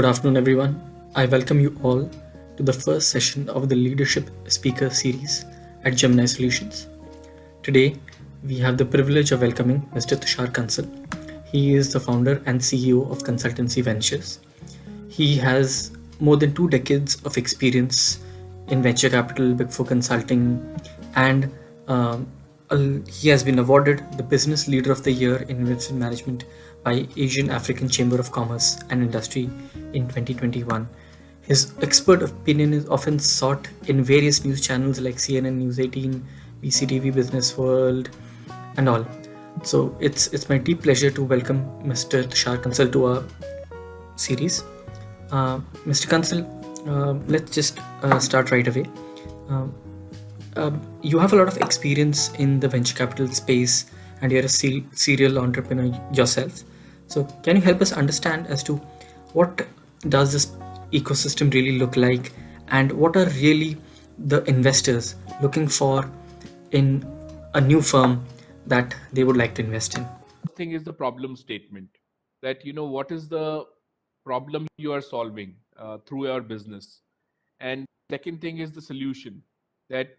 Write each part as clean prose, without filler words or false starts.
Good afternoon, everyone. I welcome you all to the first session of the Leadership Speaker Series at Gemini Solutions. Today, we have the privilege of welcoming Mr. Tushar Kansal. He is the founder and CEO of Consultancy Ventures. He has more than 2 decades of experience in venture capital, Big Four consulting, and um, he has been awarded the Business Leader of the Year in Investment Management by Asian African Chamber of Commerce and Industry in 2021. His expert opinion is often sought in various news channels like CNN News 18, BCTV Business World, and all. So it's my deep pleasure to welcome Mr. Tushar Kansal to our series. Mr. Kansal, let's just start right away. Um, you have a lot of experience in the venture capital space and you're a serial entrepreneur yourself. So can you help us understand as to what does this ecosystem really look like and what are really the investors looking for in a new firm that they would like to invest in? Thing is the problem statement, that what is the problem you are solving through your business. And second thing is the solution, that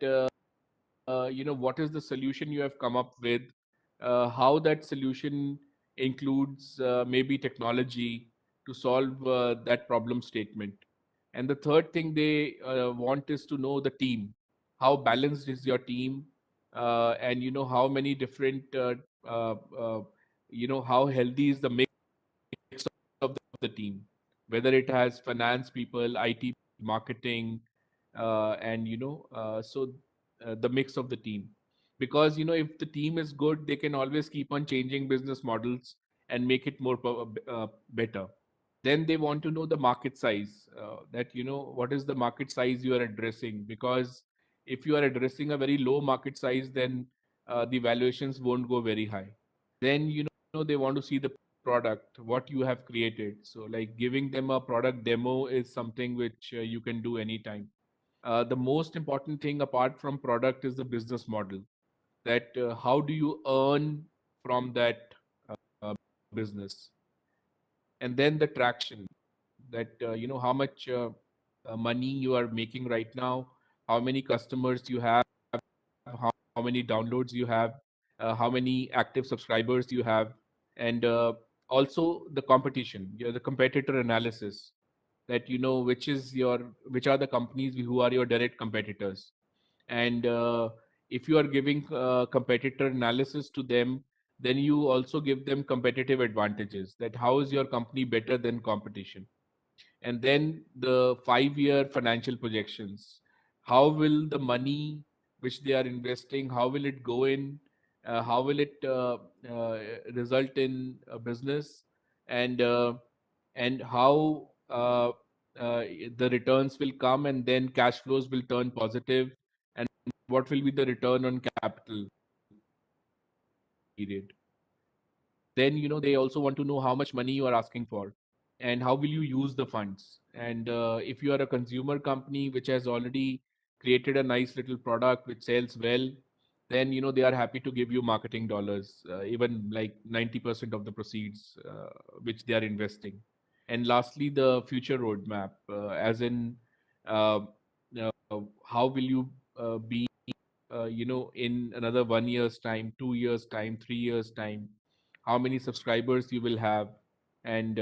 what is the solution you have come up with, how that solution includes maybe technology to solve that problem statement. And the third thing they want is to know the team, how balanced is your team, and how many different uh, uh, how healthy is the mix of the team, whether it has finance people, IT, marketing, and the mix of the team. Because if the team is good, they can always keep on changing business models and make it more better. Then they want to know the market size, that what is the market size you are addressing. Because if you are addressing a very low market size, then the valuations won't go very high. Then they want to see the product, what you have created. So like giving them a product demo is something which you can do anytime. The most important thing apart from product is the business model, that how do you earn from that uh, business. And then the traction, that how much money you are making right now, how many customers you have, how many downloads you have, how many active subscribers you have. And also the competition, the competitor analysis, that which are the companies who are your direct competitors. And if you are giving competitor analysis to them, then you also give them competitive advantages, that how is your company better than competition. And then the 5-year financial projections, how will the money which they are investing, how will it go in, how will it uh, result in a business. And how the returns will come, and then cash flows will turn positive, and what will be the return on capital period. Then they also want to know how much money you are asking for, and how will you use the funds. And if you are a consumer company which has already created a nice little product which sells well, then they are happy to give you marketing dollars, even like 90% of the proceeds which they are investing. And lastly, the future roadmap, as in uh, how will you be in another 1 year's time, 2 years time, 3 years time, how many subscribers you will have. And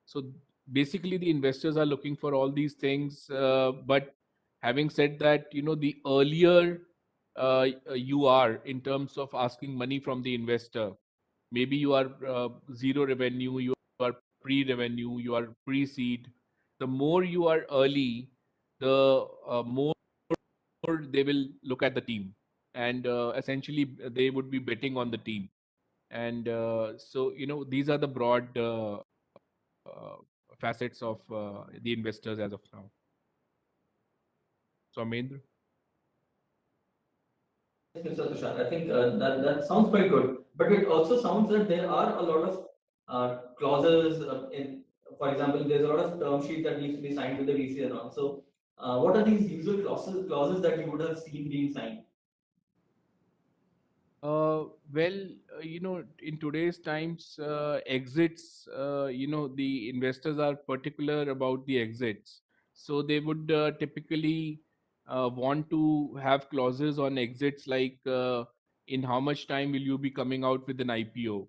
so basically the investors are looking for all these things. But having said that, the earlier you are in terms of asking money from the investor, maybe you are zero revenue, you are pre-revenue, you are pre-seed. The more you are early, the more they will look at the team, and essentially they would be betting on the team. And so these are the broad uh, facets of the investors as of now. So Amendra. Yes, Mr. Tushar, I think that sounds quite good, but it also sounds that there are a lot of clauses for example, there's a lot of term sheet that needs to be signed with the VC and all. So, what are these usual clauses that you would have seen being signed? Well, in today's times, exits, the investors are particular about the exits. So they would typically want to have clauses on exits like in how much time will you be coming out with an IPO?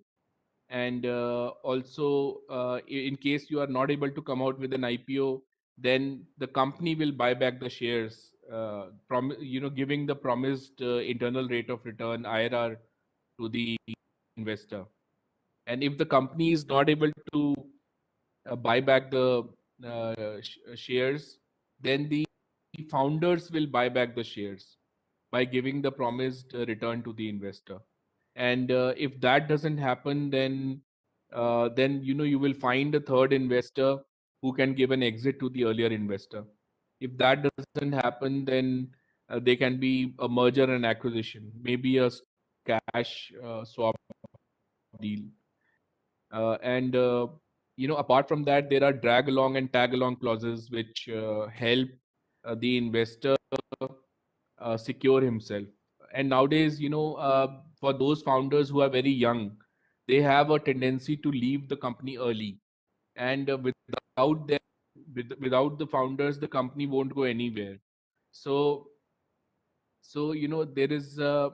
And also, in case you are not able to come out with an IPO, then the company will buy back the shares, giving the promised internal rate of return IRR to the investor. And if the company is not able to buy back the shares, then the founders will buy back the shares by giving the promised return to the investor. And if that doesn't happen, then you will find a third investor who can give an exit to the earlier investor. If that doesn't happen, then there can be a merger and acquisition, maybe a cash swap deal. And apart from that, there are drag along and tag along clauses which help the investor secure himself. And nowadays, for those founders who are very young, they have a tendency to leave the company early. And without them, without the founders, the company won't go anywhere. So there is uh,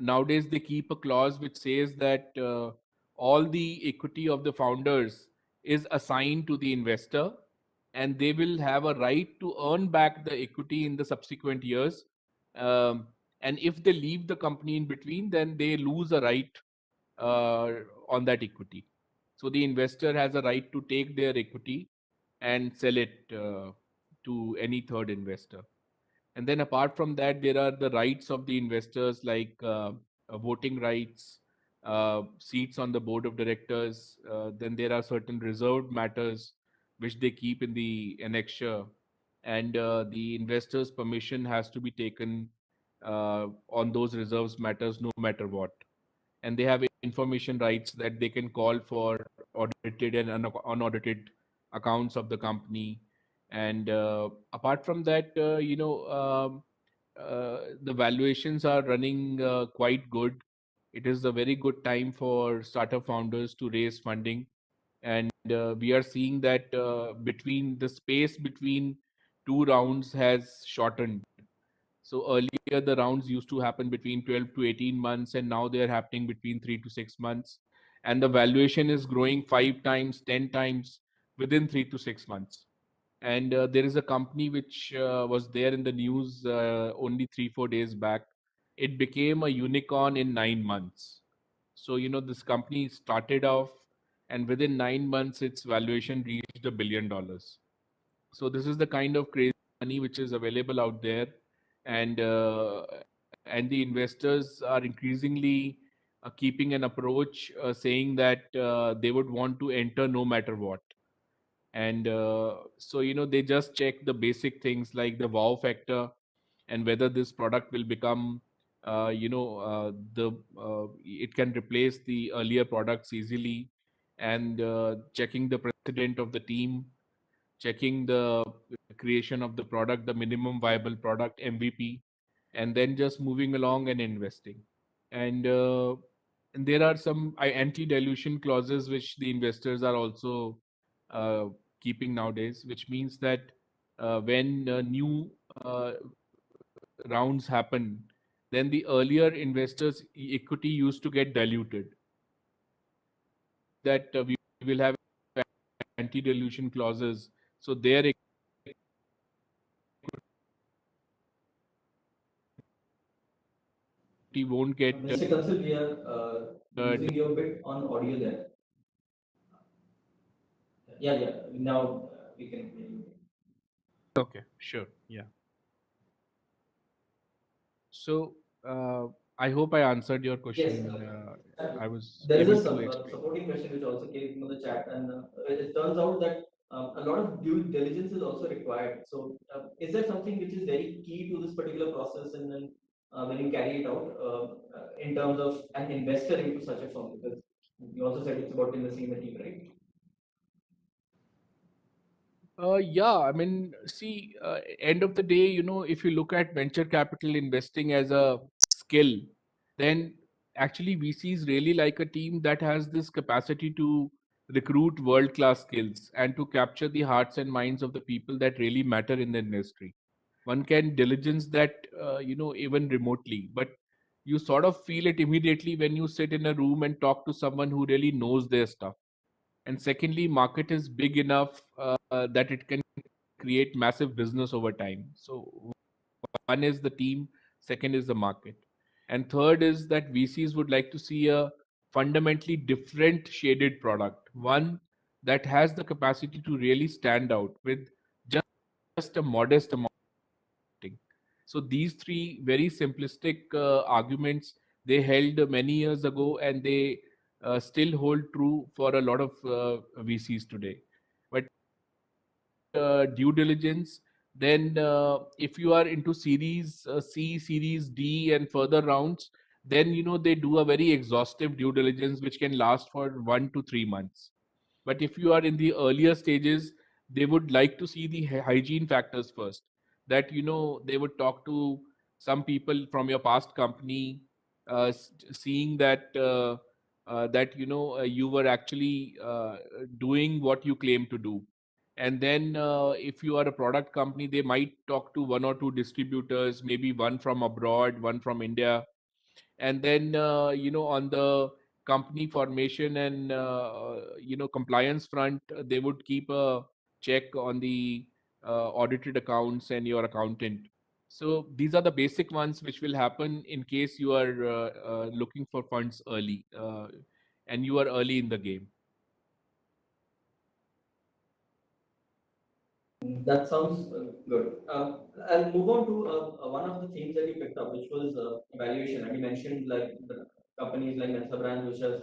nowadays they keep a clause which says that all the equity of the founders is assigned to the investor, and they will have a right to earn back the equity in the subsequent years. um, and if they leave the company in between, then they lose a right uh, on that equity. So the investor has a right to take their equity and sell it to any third investor. And then apart from that, there are the rights of the investors like voting rights, seats on the board of directors. Then there are certain reserved matters which they keep in the annexure, and the investors' permission has to be taken on those reserves matters no matter what. And they have information rights that they can call for audited and unaudited accounts of the company. And apart from that, the valuations are running quite good. It is a very good time for startup founders to raise funding. And we are seeing that between the space between two rounds has shortened. So earlier the rounds used to happen between 12 to 18 months, and now they are happening between 3 to 6 months. And the valuation is growing 5 times, 10 times within 3 to 6 months. And there is a company which was there in the news only 3 4 days back. It became a unicorn in 9 months. So this company started off, and within 9 months its valuation reached $1 billion. So this is the kind of crazy money which is available out there. And and the investors are increasingly keeping an approach saying that they would want to enter no matter what. And so they just check the basic things like the wow factor, and whether this product will become the it can replace the earlier products easily. And checking the precedent of the team, checking the creation of the product, the minimum viable product, MVP, and then just moving along and investing. And and there are some anti-dilution clauses which the investors are also uh, keeping nowadays, which means that when new uh, rounds happen, then the earlier investors' equity used to get diluted. That we will have anti-dilution clauses, so their equity won't get Mr. Kansal, we are losing your bit on audio there. Yeah, yeah. Now we can hear you. Okay, sure. Yeah. So, I hope I answered your Yes, question. I was there is able a to explain. supporting question which also came in the chat, and it turns out that a lot of due diligence is also required. So, is there something which is very key to this particular process, and then when you carry it out in terms of an investor into such a firm? Because you also said it's about investing in the team, right? Yeah, I mean, see, end of the day, if you look at venture capital investing as a skill, then actually VCs really like a team that has this capacity to recruit world class skills and to capture the hearts and minds of the people that really matter in the industry. One can diligence that, even remotely, but you sort of feel it immediately when you sit in a room and talk to someone who really knows their stuff. And secondly, market is big enough that it can create massive business over time. So one is the team, second is the market, and third is that VCs would like to see a fundamentally different shaded product, one that has the capacity to really stand out with just a modest amount of marketing. So these three very simplistic arguments, they held many years ago, and they still hold true for a lot of VCs today. But due diligence, then if you are into series C, series D, and further rounds, then they do a very exhaustive due diligence which can last for 1 to 3 months. But if you are in the earlier stages, they would like to see the hygiene factors first. That they would talk to some people from your past company, seeing that you were actually doing what you claim to do. And then if you are a product company, they might talk to one or two distributors, maybe one from abroad, one from India. And then on the company formation and compliance front, they would keep a check on the audited accounts and your accountant. So these are the basic ones which will happen in case you are looking for funds early, and you are early in the game. That sounds good. I'll move on to one of the things that you picked up, which was valuation. And you mentioned like the companies like Mensa Brands, which has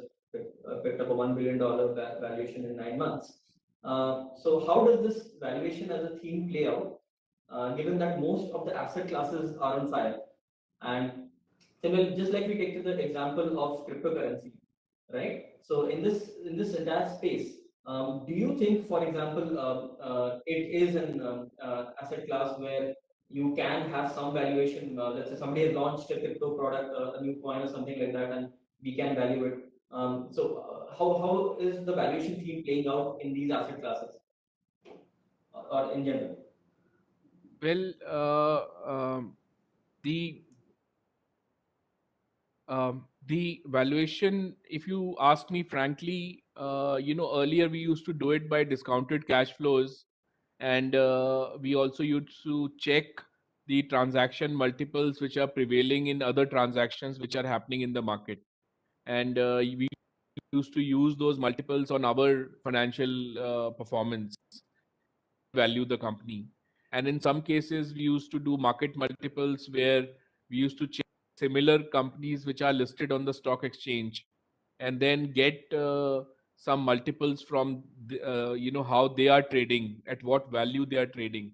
picked up a $1 billion valuation in 9 months. So, how does this valuation as a theme play out, given that most of the asset classes are on fire? And similar, just like we take the example of cryptocurrency, right? So in this entire space, do you think, for example, it is an asset class where you can have some valuation? Let's say somebody has launched a crypto product, a new coin or something like that, and we can value it. How is the valuation theme playing out in these asset classes or in general? Well, the the valuation, if you ask me frankly, earlier we used to do it by discounted cash flows, and we also used to check the transaction multiples which are prevailing in other transactions which are happening in the market. And we used to use those multiples on our financial performance, value the company. And in some cases, we used to do market multiples where we used to check similar companies which are listed on the stock exchange, and then get some multiples from how they are trading, at what value they are trading,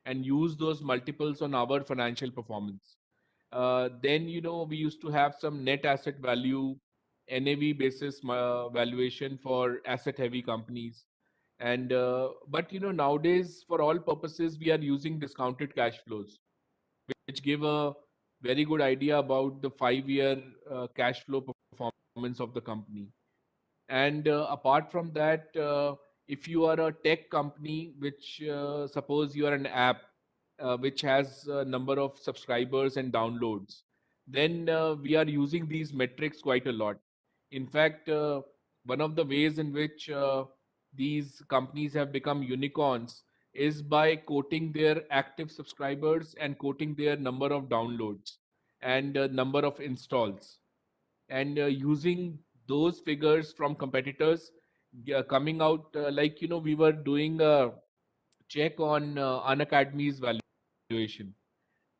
and use those multiples on our financial performance. Then we used to have some net asset value, NAV basis valuation for asset heavy companies. And but nowadays, for all purposes, we are using discounted cash flows, which give a very good idea about the 5-year cash flow performance of the company. And apart from that, if you are a tech company, which suppose you are an app which has a number of subscribers and downloads, then we are using these metrics quite a lot. In fact, one of the ways in which these companies have become unicorns is by quoting their active subscribers and quoting their number of downloads and number of installs, and using those figures from competitors, coming out, like we were doing a check on Unacademy's valuation,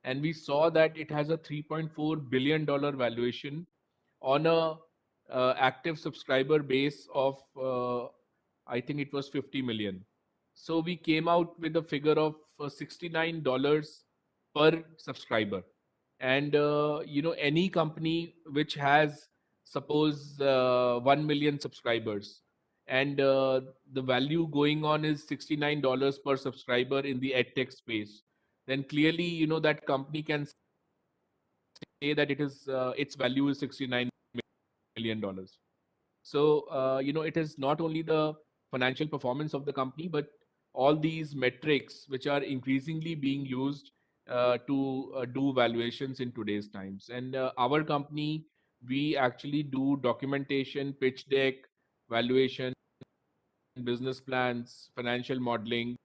and we saw that it has a $3.4 billion valuation on a active subscriber base of I think it was 50 million. So we came out with a figure of $69 per subscriber. And any company which has, suppose, 1 million subscribers, and the value going on is $69 per subscriber in the edtech space, then clearly that company can that its value is $69 million. So it is not only the financial performance of the company, but all these metrics which are increasingly being used to do valuations in today's times. And our company, we actually do documentation, pitch deck, valuation, business plans, financial modeling.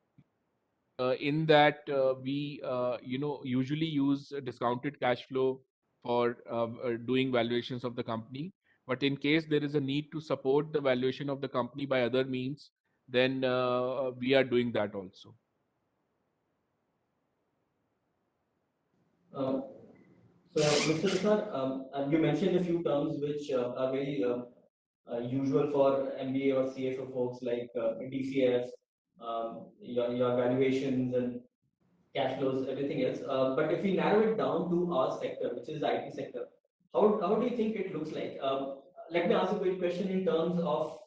In that, we usually use a discounted cash flow for doing valuations of the company. But in case there is a need to support the valuation of the company by other means, then we are doing that also. Um, so, Mr. Tushar, you mentioned a few terms which are very usual for MBA or CFO folks like DCF, your valuations and cash flows, everything else. But if we narrow it down to our sector, which is the IT sector, how do you think it looks like? Let me ask a quick question in terms of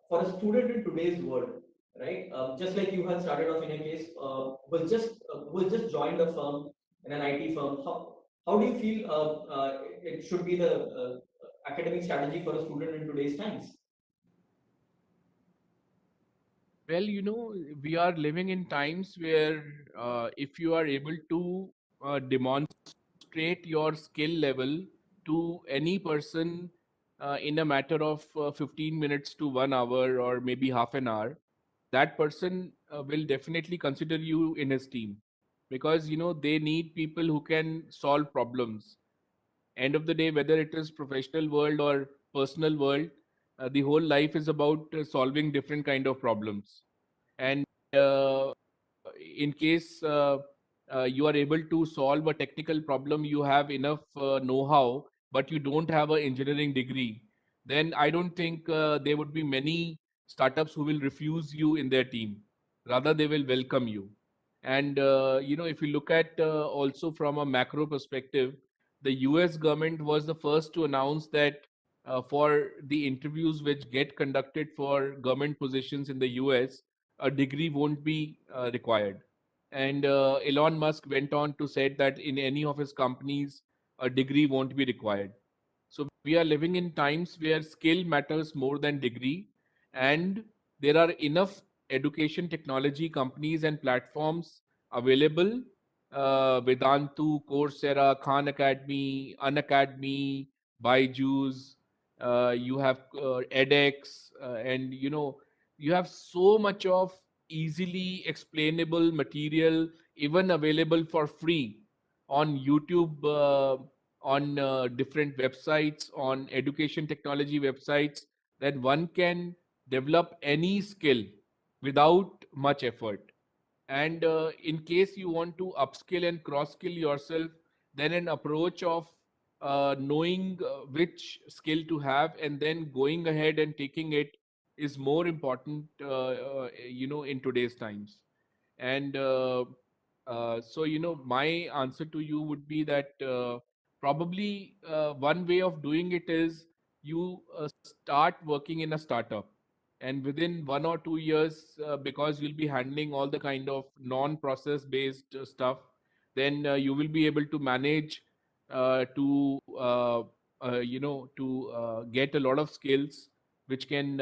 for a student in today's world, right? Just like you had started off in a case, was just joined a firm in an IT firm. How do you feel it should be the academic strategy for a student in today's times? Well, we are living in times where if you are able to demonstrate your skill level to any person in a matter of 15 minutes to 1 hour or maybe half an hour, that person will definitely consider you in his team, because they need people who can solve problems. End of the day, whether it is professional world or personal world, the whole life is about solving different kind of problems. And in case you are able to solve a technical problem, you have enough know-how, but you don't have an engineering degree, then I don't think there would be many startups who will refuse you in their team. Rather, they will welcome you. And if you look at also from a macro perspective, the US government was the first to announce that for the interviews which get conducted for government positions in the US, a degree won't be required. And Elon Musk went on to say that in any of his companies, a degree won't be required. So we are living in times where skill matters more than degree, and there are enough education technology companies and platforms available. Vedantu, Coursera, Khan Academy, Unacademy, Byju's. You have edX, and you have so much of easily explainable material, even available for free on YouTube, on different websites, on education technology websites, that one can develop any skill without much effort. And in case you want to upskill and cross skill yourself, then an approach of knowing which skill to have and then going ahead and taking it is more important, in today's times. And so, my answer to you would be that probably one way of doing it is you start working in a startup, and within 1 or 2 years, because you'll be handling all the kind of non-process based stuff, then you will be able to manage to get a lot of skills which can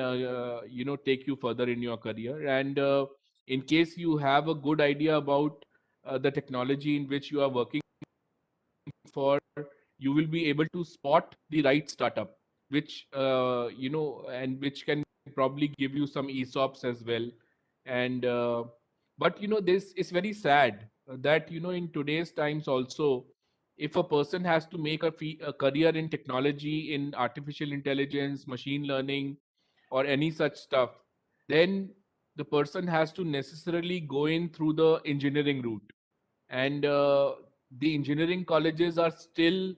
take you further in your career. And in case you have a good idea about the technology in which you are working for, you will be able to spot the right startup, which and which can probably give you some ESOPs as well. And but this is very sad that in today's times also, if a person has to make a career in technology, in artificial intelligence, machine learning, or any such stuff, then the person has to necessarily go in through the engineering route. And the engineering colleges are still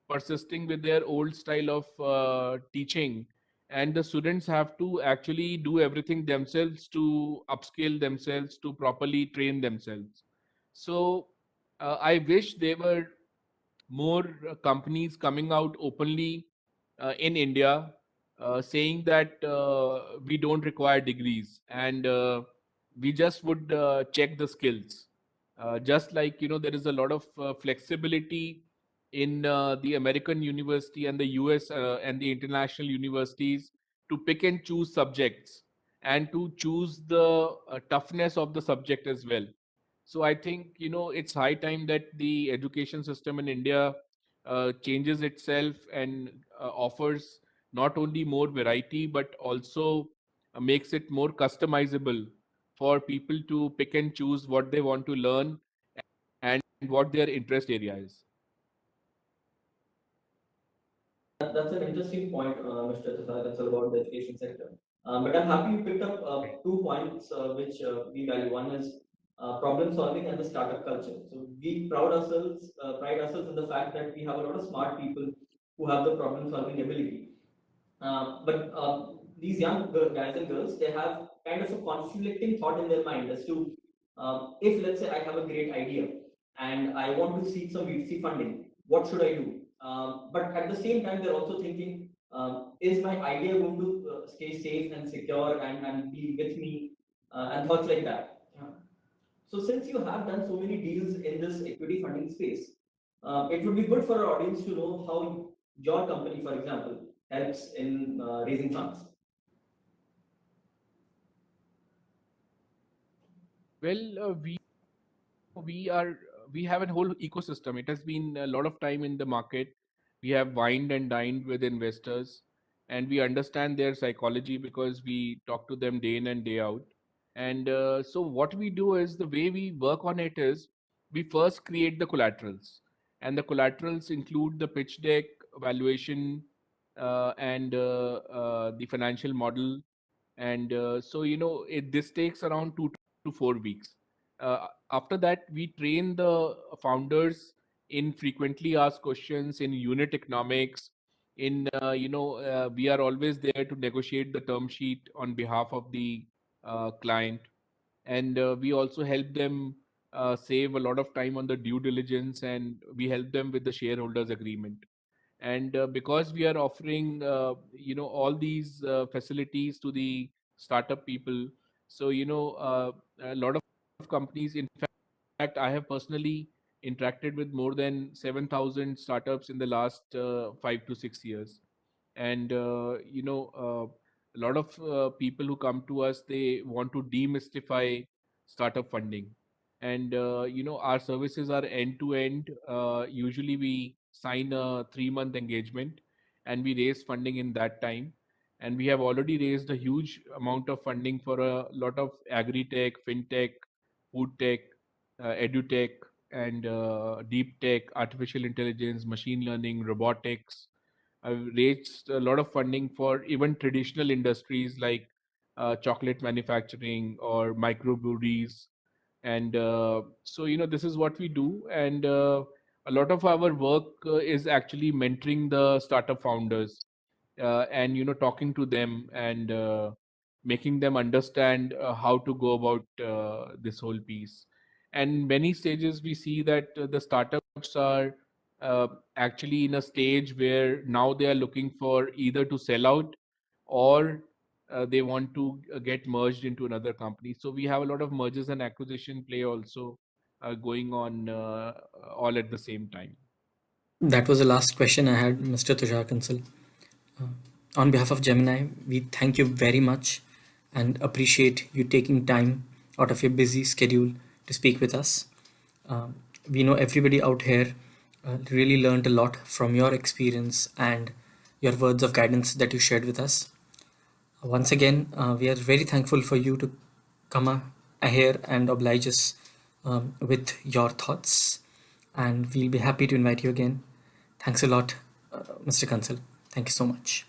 persisting with their old style of teaching, and the students have to actually do everything themselves to upskill themselves, to properly train themselves. So I wish there were more companies coming out openly in India, saying that we don't require degrees, and we just would check the skills. Just like there is a lot of flexibility in the American university and the US and the international universities to pick and choose subjects and to choose the toughness of the subject as well. So I think, it's high time that the education system in India changes itself and offers not only more variety but also makes it more customizable for people to pick and choose what they want to learn and what their interest area is. That's an interesting point, Mr. Tushar Kansal, about the education sector. But I'm happy you picked up two points which we value. One is problem solving and the startup culture. So we pride ourselves in the fact that we have a lot of smart people who have the problem solving ability. But these young guys and girls, they have kind of a conflicting thought in their mind as to if, let's say, I have a great idea and I want to seek some VC funding, what should I do? But at the same time, they're also thinking, is my idea going to stay safe and secure and be with me and thoughts like that. So since you have done so many deals in this equity funding space, it would be good for our audience to know how your company, for example, helps in raising funds. Well, we have a whole ecosystem. It has been a lot of time in the market. We have wined and dined with investors, and we understand their psychology because we talk to them day in and day out. And so what we do is, the way we work on it is, we first create the collaterals, and the collaterals include the pitch deck, valuation, and the financial model. And this takes around 2 to 4 weeks. After that, we train the founders in frequently asked questions, in unit economics, in we are always there to negotiate the term sheet on behalf of the client. And we also help them save a lot of time on the due diligence, and we help them with the shareholders agreement. And because we are offering all these facilities to the startup people, so a lot of companies, in fact, I have personally interacted with more than 7,000 startups in the last 5 to 6 years. And a lot of people who come to us, they want to demystify startup funding. And our services are end to end. Usually we sign a 3-month engagement, and we raise funding in that time. And we have already raised a huge amount of funding for a lot of agri-tech, fintech, food tech, edutech, and deep tech, artificial intelligence, machine learning, robotics. I've raised a lot of funding for even traditional industries like chocolate manufacturing or microbreweries. And this is what we do. And a lot of our work is actually mentoring the startup founders, and talking to them, and making them understand how to go about this whole piece. And many stages, we see that the startups are actually in a stage where now they are looking for either to sell out, or they want to get merged into another company. So we have a lot of mergers and acquisition play also going on all at the same time. That was the last question I had, Mr. Tushar Kansal. Uh, on behalf of Gemini, we thank you very much and appreciate you taking time out of your busy schedule to speak with us. Um, we know everybody out here really learned a lot from your experience and your words of guidance that you shared with us. Once again, we are very thankful for you to come here and oblige us with your thoughts, and we'll be happy to invite you again. Thanks a lot, Mr. Kansal. Thank you so much.